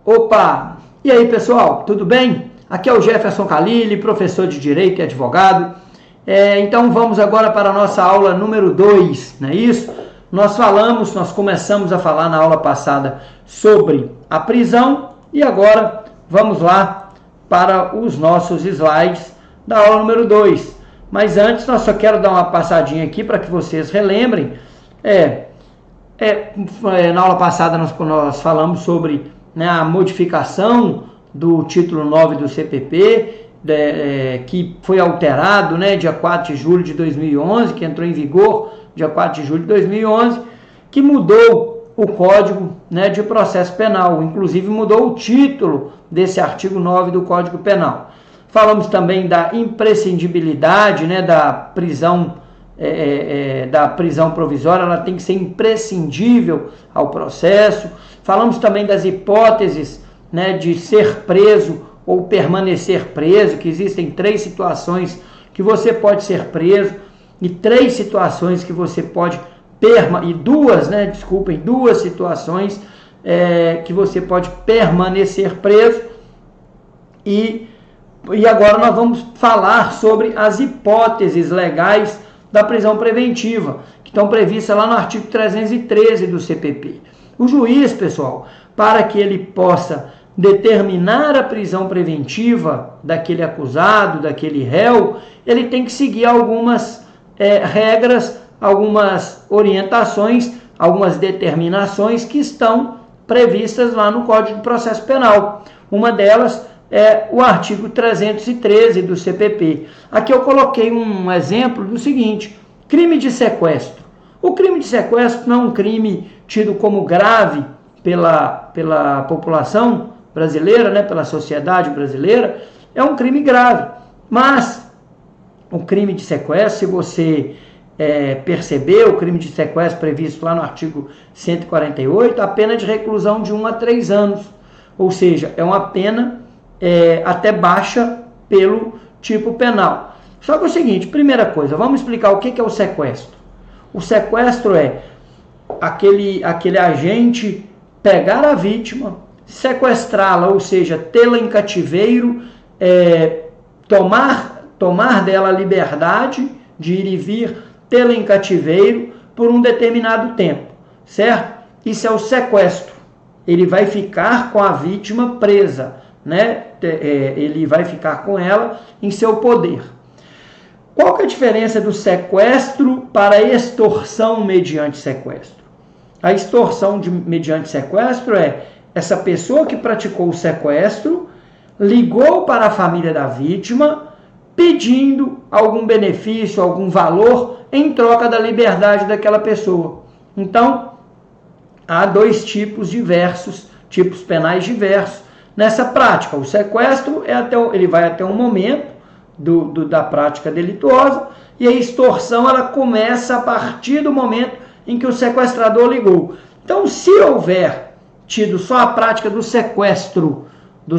Opa! E aí, pessoal, tudo bem? Aqui é o Jefferson Khalili, professor de Direito e advogado. Então vamos agora para a nossa aula número 2, não é isso? Nós começamos a falar na aula passada sobre a prisão e agora vamos lá para os nossos slides da aula número 2. Mas antes, nós só quero dar uma passadinha aqui para que vocês relembrem. Na aula passada nós falamos sobre a modificação do título 9 do CPP, que foi alterado dia 4 de julho de 2011, que entrou em vigor dia 4 de julho de 2011, que mudou o Código de Processo Penal, inclusive mudou o título desse artigo 9 do Código Penal. Falamos também da imprescindibilidade da prisão provisória, ela tem que ser imprescindível ao processo. Falamos também das hipóteses de ser preso ou permanecer preso, que existem 3 situações que você pode ser preso e 3 situações que você pode duas situações que você pode permanecer preso. E agora nós vamos falar sobre as hipóteses legais da prisão preventiva, que estão previstas lá no artigo 313 do CPP. O juiz, pessoal, para que ele possa determinar a prisão preventiva daquele acusado, daquele réu, ele tem que seguir algumas regras, algumas orientações, algumas determinações que estão previstas lá no Código de Processo Penal. Uma delas é o artigo 313 do CPP. Aqui eu coloquei um exemplo do seguinte: crime de sequestro. O crime de sequestro não é um crime tido como grave pela população brasileira, pela sociedade brasileira, é um crime grave. Mas o crime de sequestro, se você perceber, o crime de sequestro previsto lá no artigo 148, a pena de reclusão de 1 a 3 anos. Ou seja, é uma pena até baixa pelo tipo penal. Só que é o seguinte, primeira coisa, vamos explicar o que é o sequestro. O sequestro é aquele agente pegar a vítima, sequestrá-la, ou seja, tê-la em cativeiro, tomar dela a liberdade de ir e vir, tê-la em cativeiro por um determinado tempo, certo? Isso é o sequestro. Ele vai ficar com a vítima presa, ele vai ficar com ela em seu poder. Qual que é a diferença do sequestro para a extorsão mediante sequestro? A extorsão mediante sequestro é essa pessoa que praticou o sequestro ligou para a família da vítima pedindo algum benefício, algum valor em troca da liberdade daquela pessoa. Então, há 2 tipos penais diversos nessa prática. O sequestro ele vai até um momento da prática delituosa, e a extorsão ela começa a partir do momento em que o sequestrador ligou. Então, se houver tido só a prática do sequestro do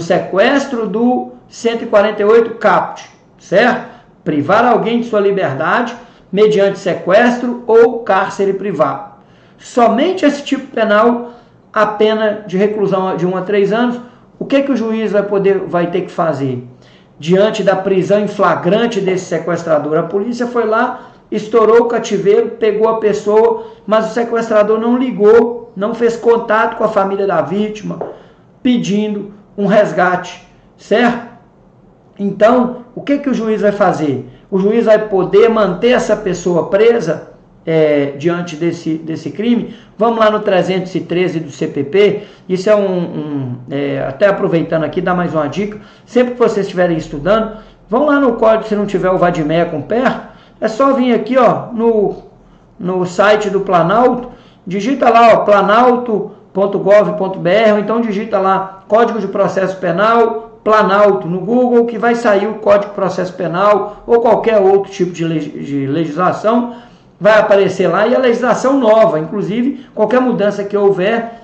148 caput, certo? Privar alguém de sua liberdade mediante sequestro ou cárcere privado. Somente esse tipo penal, a pena de reclusão de 1 a 3 anos, o que o juiz vai ter que fazer? Diante da prisão em flagrante desse sequestrador, a polícia foi lá, estourou o cativeiro, pegou a pessoa, mas o sequestrador não ligou, não fez contato com a família da vítima, pedindo um resgate, certo? Então, o que o juiz vai fazer? O juiz vai poder manter essa pessoa presa diante desse crime. Vamos lá no 313 do CPP. Isso é até aproveitando aqui, dar mais uma dica. Sempre que vocês estiverem estudando, vão lá no código, se não tiver o Vadmecum perto, é só vir aqui no site do Planalto, digita lá planalto.gov.br, ou então digita lá Código de Processo Penal Planalto no Google, que vai sair o Código de Processo Penal ou qualquer outro tipo de legislação, vai aparecer lá, e a legislação nova, inclusive qualquer mudança que houver,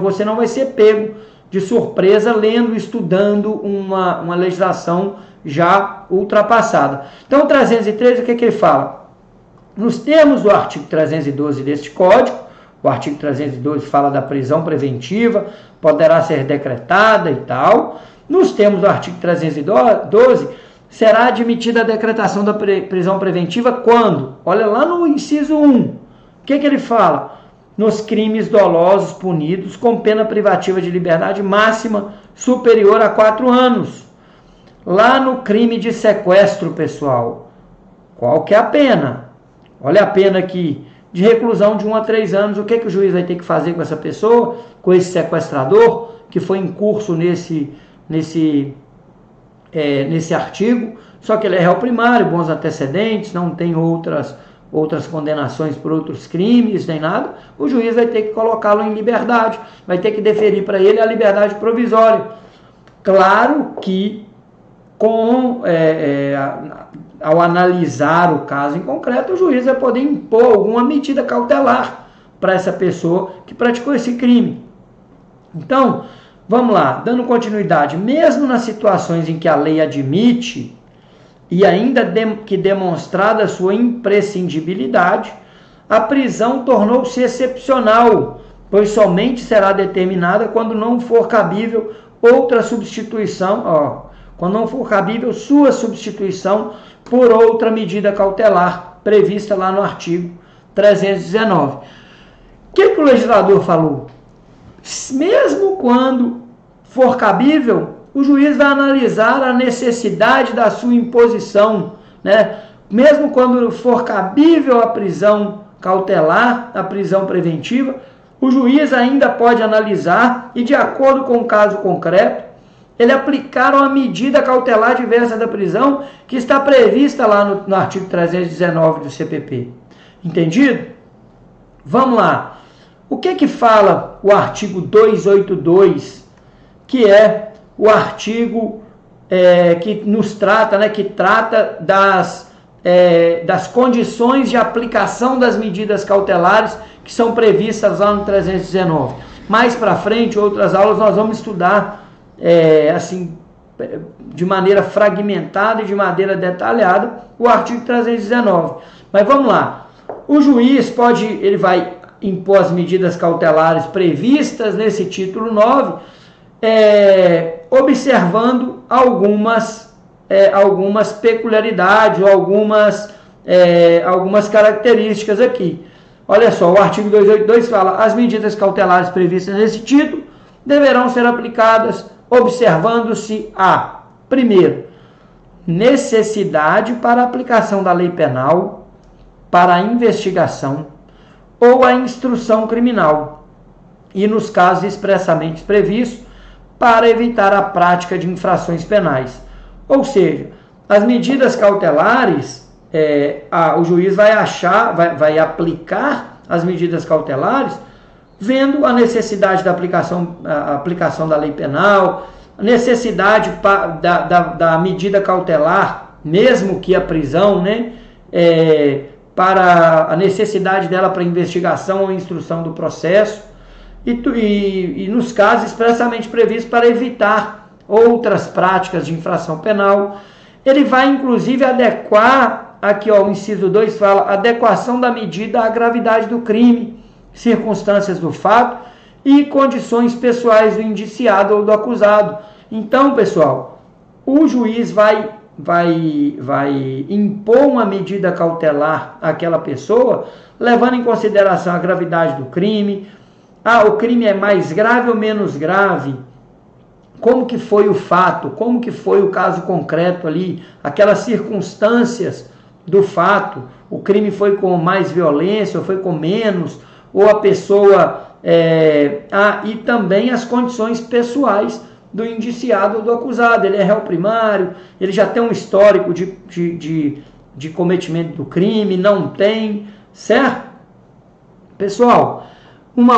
você não vai ser pego de surpresa lendo, estudando uma legislação já ultrapassada. Então o 313, o que ele fala? Nos termos do artigo 312 deste Código, o artigo 312 fala da prisão preventiva, poderá ser decretada e tal. Nos termos do artigo 312, será admitida a decretação da prisão preventiva quando? Olha lá no inciso 1. O que ele fala? Nos crimes dolosos punidos com pena privativa de liberdade máxima superior a 4 anos. Lá no crime de sequestro, pessoal, qual que é a pena? Olha a pena aqui, de reclusão de 1 a 3 anos. O que o juiz vai ter que fazer com essa pessoa, com esse sequestrador, que foi em curso nesse artigo, só que ele é réu primário, bons antecedentes, não tem outras condenações por outros crimes, nem nada. O juiz vai ter que colocá-lo em liberdade, vai ter que deferir para ele a liberdade provisória. Claro que ao analisar o caso em concreto, o juiz vai poder impor alguma medida cautelar para essa pessoa que praticou esse crime. Então, vamos lá, dando continuidade, mesmo nas situações em que a lei admite, e ainda que demonstrada a sua imprescindibilidade, a prisão tornou-se excepcional, pois somente será determinada quando não for cabível outra substituição, quando não for cabível sua substituição por outra medida cautelar prevista lá no artigo 319. O que o legislador falou? Mesmo quando for cabível, o juiz vai analisar a necessidade da sua imposição, né? Mesmo quando for cabível a prisão cautelar, a prisão preventiva, o juiz ainda pode analisar e, de acordo com o caso concreto, ele aplicar uma medida cautelar diversa da prisão que está prevista lá no artigo 319 do CPP. Entendido? Vamos lá. O que fala o artigo 282, que é o artigo que nos trata, né, que trata das condições de aplicação das medidas cautelares que são previstas lá no 319. Mais para frente, outras aulas, nós vamos estudar de maneira fragmentada e de maneira detalhada o artigo 319. Mas vamos lá. O juiz ele vai impor as medidas cautelares previstas nesse título 9, observando algumas peculiaridades ou algumas características aqui. Olha só, o artigo 282 fala: as medidas cautelares previstas nesse título deverão ser aplicadas observando-se a, primeiro, necessidade para a aplicação da lei penal, para a investigação ou a instrução criminal, e nos casos expressamente previstos, para evitar a prática de infrações penais. Ou seja, as medidas cautelares, o juiz vai aplicar as medidas cautelares vendo a necessidade da aplicação da lei penal, a necessidade da medida cautelar, mesmo que a prisão, né, para a necessidade dela para investigação ou instrução do processo, e nos casos expressamente previstos para evitar outras práticas de infração penal. Ele vai inclusive adequar, aqui o inciso 2 fala, adequação da medida à gravidade do crime, circunstâncias do fato e condições pessoais do indiciado ou do acusado. Então, pessoal, o juiz vai impor uma medida cautelar àquela pessoa, levando em consideração a gravidade do crime. O crime é mais grave ou menos grave? Como que foi o fato? Como que foi o caso concreto ali? Aquelas circunstâncias do fato. O crime foi com mais violência ou foi com menos? Ou a pessoa... e também as condições pessoais do indiciado ou do acusado. Ele é réu primário, ele já tem um histórico de cometimento do crime, não tem, certo? Pessoal, um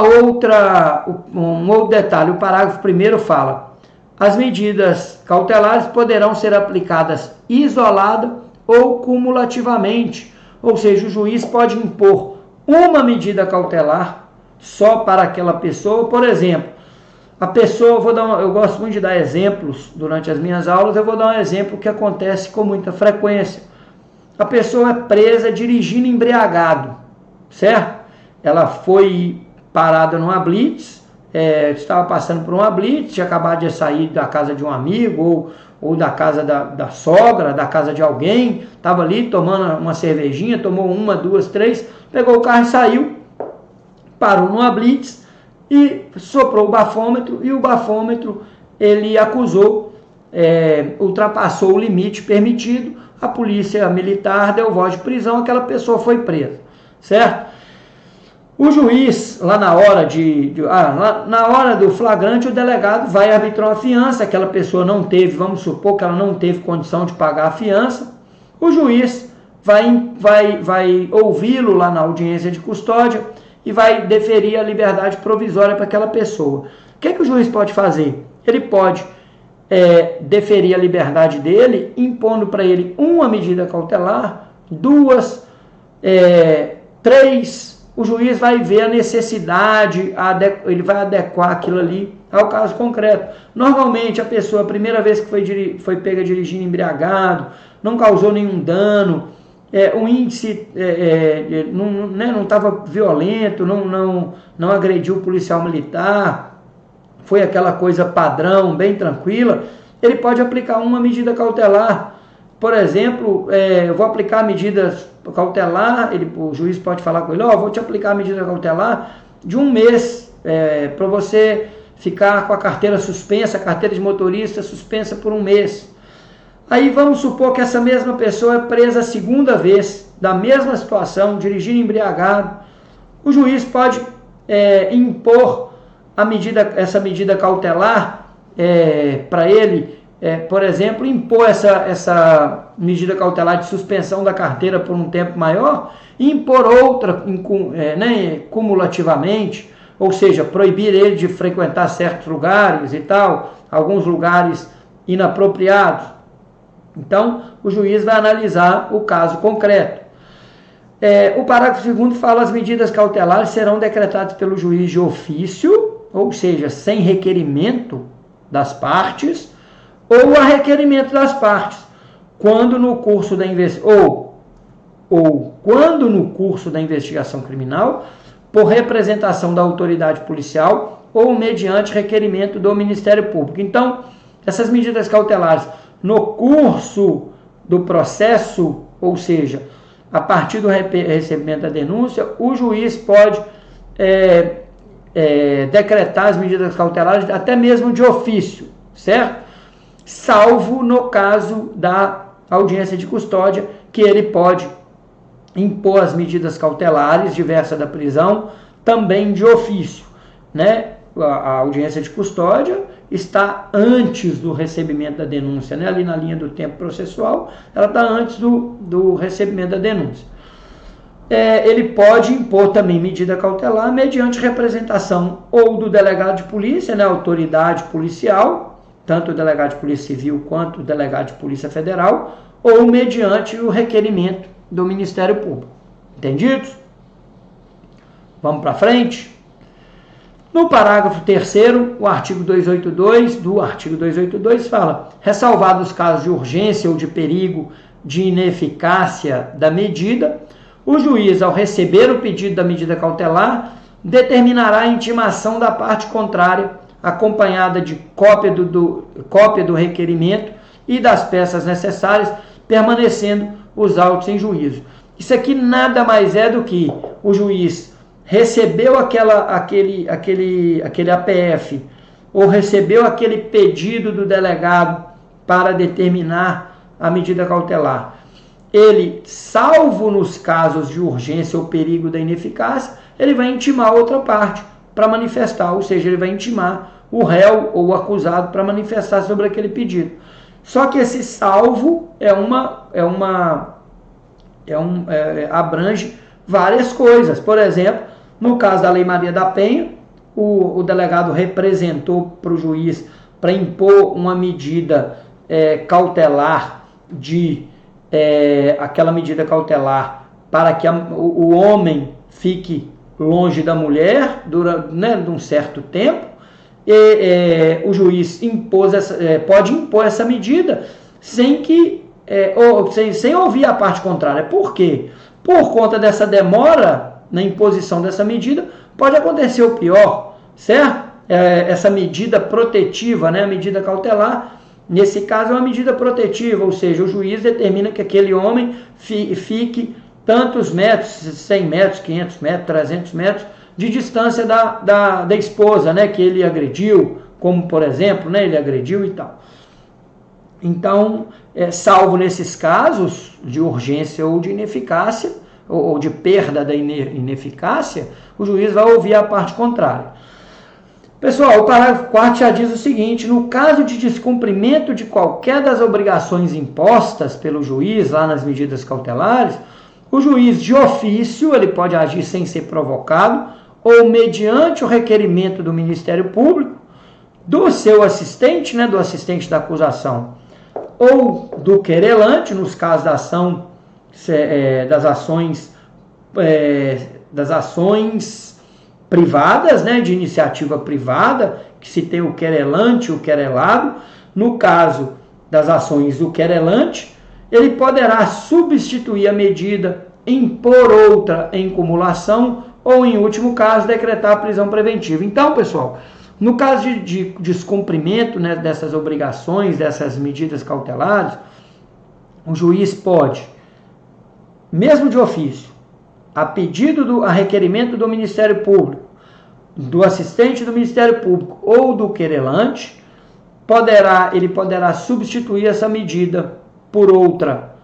outro detalhe, o parágrafo 1º fala: as medidas cautelares poderão ser aplicadas isolada ou cumulativamente, ou seja, o juiz pode impor uma medida cautelar só para aquela pessoa. Por exemplo, a pessoa, eu gosto muito de dar exemplos durante as minhas aulas, eu vou dar um exemplo que acontece com muita frequência. A pessoa é presa dirigindo embriagado, certo? Ela foi parado numa blitz, estava passando por uma blitz, tinha acabado de sair da casa de um amigo ou da casa da sogra, da casa de alguém, estava ali tomando uma cervejinha, tomou uma, duas, três, pegou o carro e saiu, parou numa blitz e soprou o bafômetro, e o bafômetro ele acusou, ultrapassou o limite permitido, a polícia militar deu voz de prisão, aquela pessoa foi presa, certo? O juiz, lá na hora do flagrante, o delegado vai arbitrar uma fiança, aquela pessoa não teve, vamos supor que ela não teve condição de pagar a fiança, o juiz vai ouvi-lo lá na audiência de custódia e vai deferir a liberdade provisória para aquela pessoa. O que o juiz pode fazer? Ele pode deferir a liberdade dele, impondo para ele uma medida cautelar, duas, três. O juiz vai ver a necessidade, ele vai adequar aquilo ali ao caso concreto. Normalmente, a pessoa, a primeira vez que foi pega dirigindo embriagado, não causou nenhum dano, o índice não estava violento, não agrediu o policial militar, foi aquela coisa padrão, bem tranquila, ele pode aplicar uma medida cautelar. Por exemplo, eu vou aplicar medidas cautelar, o juiz pode falar com ele, vou te aplicar a medida cautelar de 1 mês, para você ficar com a carteira suspensa, a carteira de motorista suspensa por 1 mês. Aí vamos supor que essa mesma pessoa é presa a segunda vez, da mesma situação, dirigindo embriagado. O juiz pode impor essa medida cautelar para ele, por exemplo, impor essa medida cautelar de suspensão da carteira por um tempo maior e impor outra cumulativamente, ou seja, proibir ele de frequentar certos lugares e tal, alguns lugares inapropriados. Então, o juiz vai analisar o caso concreto. O parágrafo 2º fala: as medidas cautelares serão decretadas pelo juiz de ofício, ou seja, sem requerimento das partes, ou a requerimento das partes, quando no curso da investigação criminal, por representação da autoridade policial ou mediante requerimento do Ministério Público. Então, essas medidas cautelares no curso do processo, ou seja, a partir do recebimento da denúncia, o juiz pode decretar as medidas cautelares até mesmo de ofício, certo? Salvo no caso da audiência de custódia, que ele pode impor as medidas cautelares diversas da prisão também de ofício, né? A audiência de custódia está antes do recebimento da denúncia, né? Ali na linha do tempo processual, ela está antes do recebimento da denúncia. Ele pode impor também medida cautelar mediante representação ou do delegado de polícia, né? Autoridade policial, tanto o delegado de polícia civil quanto o delegado de polícia federal, ou mediante o requerimento do Ministério Público. Entendidos? Vamos para frente? No parágrafo 3º, o artigo 282 fala: ressalvados os casos de urgência ou de perigo de ineficácia da medida, o juiz, ao receber o pedido da medida cautelar, determinará a intimação da parte contrária, acompanhada de cópia do requerimento e das peças necessárias, permanecendo os autos em juízo. Isso aqui nada mais é do que o juiz recebeu aquele APF, ou recebeu aquele pedido do delegado para determinar a medida cautelar. Ele, salvo nos casos de urgência ou perigo da ineficácia, ele vai intimar outra parte para manifestar, ou seja, ele vai intimar o réu ou o acusado para manifestar sobre aquele pedido. Só que esse salvo abrange várias coisas. Por exemplo, no caso da Lei Maria da Penha, o delegado representou para o juiz para impor uma medida cautelar aquela medida cautelar para que o homem fique longe da mulher durante um certo tempo, e o juiz pode impor essa medida sem ouvir a parte contrária. Por quê? Por conta dessa demora na imposição dessa medida, pode acontecer o pior, certo? Essa medida protetiva, né, a medida cautelar, nesse caso é uma medida protetiva, ou seja, o juiz determina que aquele homem fique tantos metros, 100 metros, 500 metros, 300 metros, de distância da esposa, né, que ele agrediu, como por exemplo, né, ele agrediu e tal. Então, salvo nesses casos de urgência ou de ineficácia, ou de perda da ineficácia, o juiz vai ouvir a parte contrária. Pessoal, o parágrafo 4º já diz o seguinte: no caso de descumprimento de qualquer das obrigações impostas pelo juiz lá nas medidas cautelares, o juiz de ofício, ele pode agir sem ser provocado, ou mediante o requerimento do Ministério Público, do seu assistente, né, do assistente da acusação, ou do querelante, nos casos da ação, das ações privadas, né, de iniciativa privada, que se tem o querelante e o querelado. No caso das ações do querelante, ele poderá substituir a medida, impor outra em cumulação ou, em último caso, decretar a prisão preventiva. Então, pessoal, no caso de descumprimento, né, dessas obrigações, dessas medidas cautelares, o juiz pode, mesmo de ofício, a requerimento do Ministério Público, do assistente do Ministério Público ou do querelante, ele poderá substituir essa medida por outra,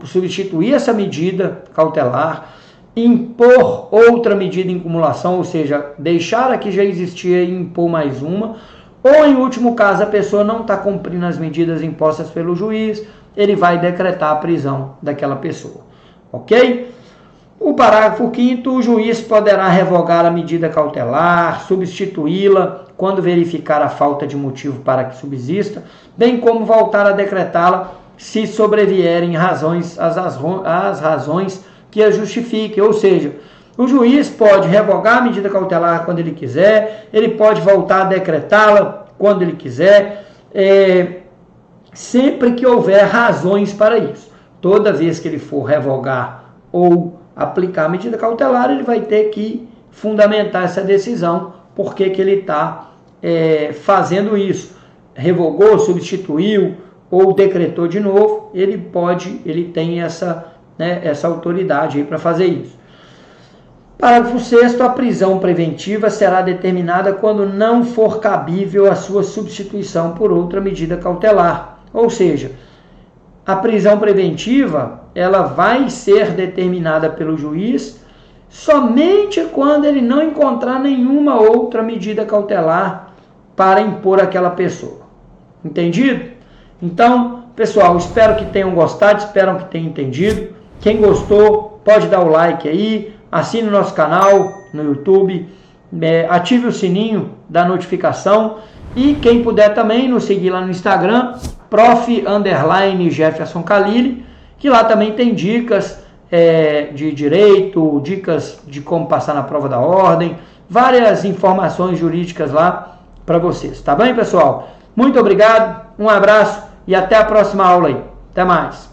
substituir essa medida cautelar, impor outra medida em cumulação, ou seja, deixar a que já existia e impor mais uma, ou em último caso a pessoa não está cumprindo as medidas impostas pelo juiz, ele vai decretar a prisão daquela pessoa, ok? O parágrafo 5º, o juiz poderá revogar a medida cautelar, substituí-la quando verificar a falta de motivo para que subsista, bem como voltar a decretá-la se sobrevierem as razões que a justifiquem. Ou seja, o juiz pode revogar a medida cautelar quando ele quiser, ele pode voltar a decretá-la quando ele quiser, sempre que houver razões para isso. Toda vez que ele for revogar ou aplicar a medida cautelar, ele vai ter que fundamentar essa decisão, por que ele está fazendo isso. Revogou, substituiu ou decretou de novo, ele tem essa autoridade para fazer isso. Parágrafo 6º, a prisão preventiva será determinada quando não for cabível a sua substituição por outra medida cautelar. Ou seja, a prisão preventiva, ela vai ser determinada pelo juiz somente quando ele não encontrar nenhuma outra medida cautelar para impor àquela pessoa. Entendido? Então, pessoal, espero que tenham gostado, espero que tenham entendido. Quem gostou, pode dar o like aí, assine o nosso canal no YouTube, ative o sininho da notificação e quem puder também nos seguir lá no Instagram, prof_Jefferson Khalili, que lá também tem dicas de direito, dicas de como passar na prova da ordem, várias informações jurídicas lá para vocês. Tá bem, pessoal? Muito obrigado, um abraço e até a próxima aula aí. Até mais.